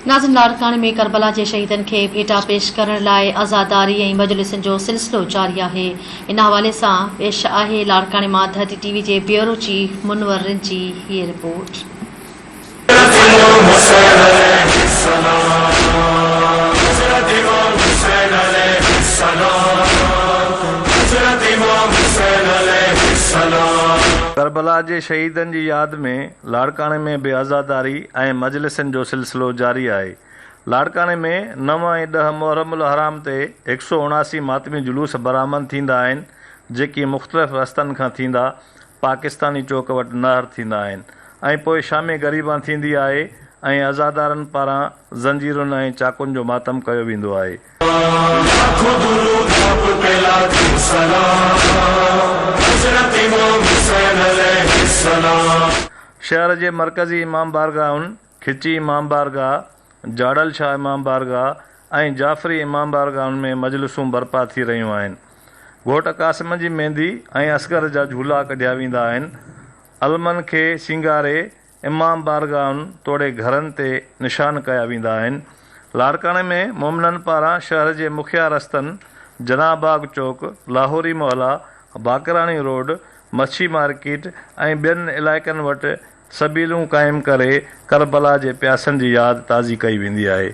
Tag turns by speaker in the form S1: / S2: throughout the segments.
S1: नाज़िन लाड़काणे में करबला के शहीदन के भेटा पेश करण लाइ आज़ादारी ऐं मजलिसनि जो सिलसिलो जारी आहे। इन हवाले सां पेश आहे लाड़काणे मां धरती टीवी जे ब्यूरो चीफ मुनवर रिंची हीअ रिपोर्ट।
S2: करबला जे शहीदन जी याद में लाड़काणे में बि आज़ादारी ऐं मजलिसनि जो सिलसिलो जारी आहे। लाड़काणे में 9 ऐं 10 मुहर्रमुल हराम ते 179 मातमी जुलूस बरामद थींदा आहिनि, जेकी मुख़्तलिफ़ रस्तनि खां थींदा पाकिस्तानी चौक वटि नहर थींदा आहिनि ऐं पोइ शामी ग़रीबां थींदी आहे ऐं आज़ादारनि पारां ज़ंजीरुनि ऐं चाकुनि जो मातम कयो वेंदो आहे। शहर जे मरकज़ी इमाम बारगाहुनि खिची इमाम बारगाह, जाड़ल शाह इमाम बारगाह ऐं जाफ़री इमाम बारगाहुनि में मजलिसूं बर्पा थी रहियूं आहिनि। घोट क़ासिम जी मेहंदी ऐं असगर जा झूला कढिया वेंदा आहिनि। अलमनि खे सिंगारे इमाम बारगाहुनि तोड़े घरनि ते निशान कया वेंदा आहिनि। लाड़काणे में मोमिननि पारां शहर जे मुखिया रस्तनि जनाबाग चौक, लाहौरी मोहल्ला, बाकराणी रोड, मच्छी मार्केट ऐं ॿियनि इलाइक़नि वटि सबीलूं क़ाइमु करे करबला जे प्यासनि जी यादि ताज़ी कई वेंदी आहे।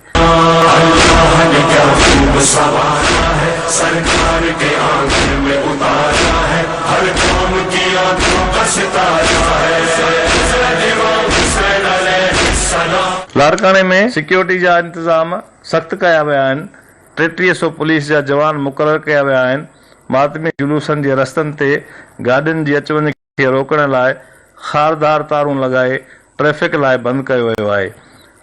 S2: लाड़काणे में सिक्योरिटी जा इंतज़ाम सख़्त कया विया आहिनि। 3300 पुलिस जा जवान मुक़ररु कया विया आहिनि। मातमी जुलूसनि जे रस्तनि ते गाॾियुनि जी अचु वञ खे रोकण लाइ खारदार तारूं लॻाए ट्रैफ़िक लाइ बंदि कयो वियो आहे।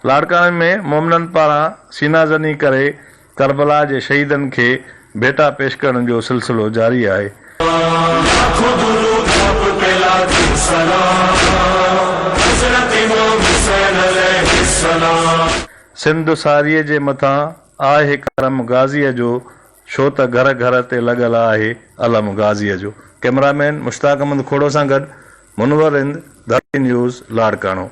S2: लाड़काणे में मोमिननि पारां सीनाज़नी करे करबला जे शहीदनि खे भेटा पेश करण जो सिलसिलो जारी आहे। सिंध सारीअ जे मथां आहे करम गाज़ीअ जो, छो त घर घर ते लॻल आहे अलम गाज़ीअ जो। कैमरामैन मुश्ताक अहमद खोड़ो सां गॾु मुनवर रिंद, धरती न्यूज़, लाड़काणो।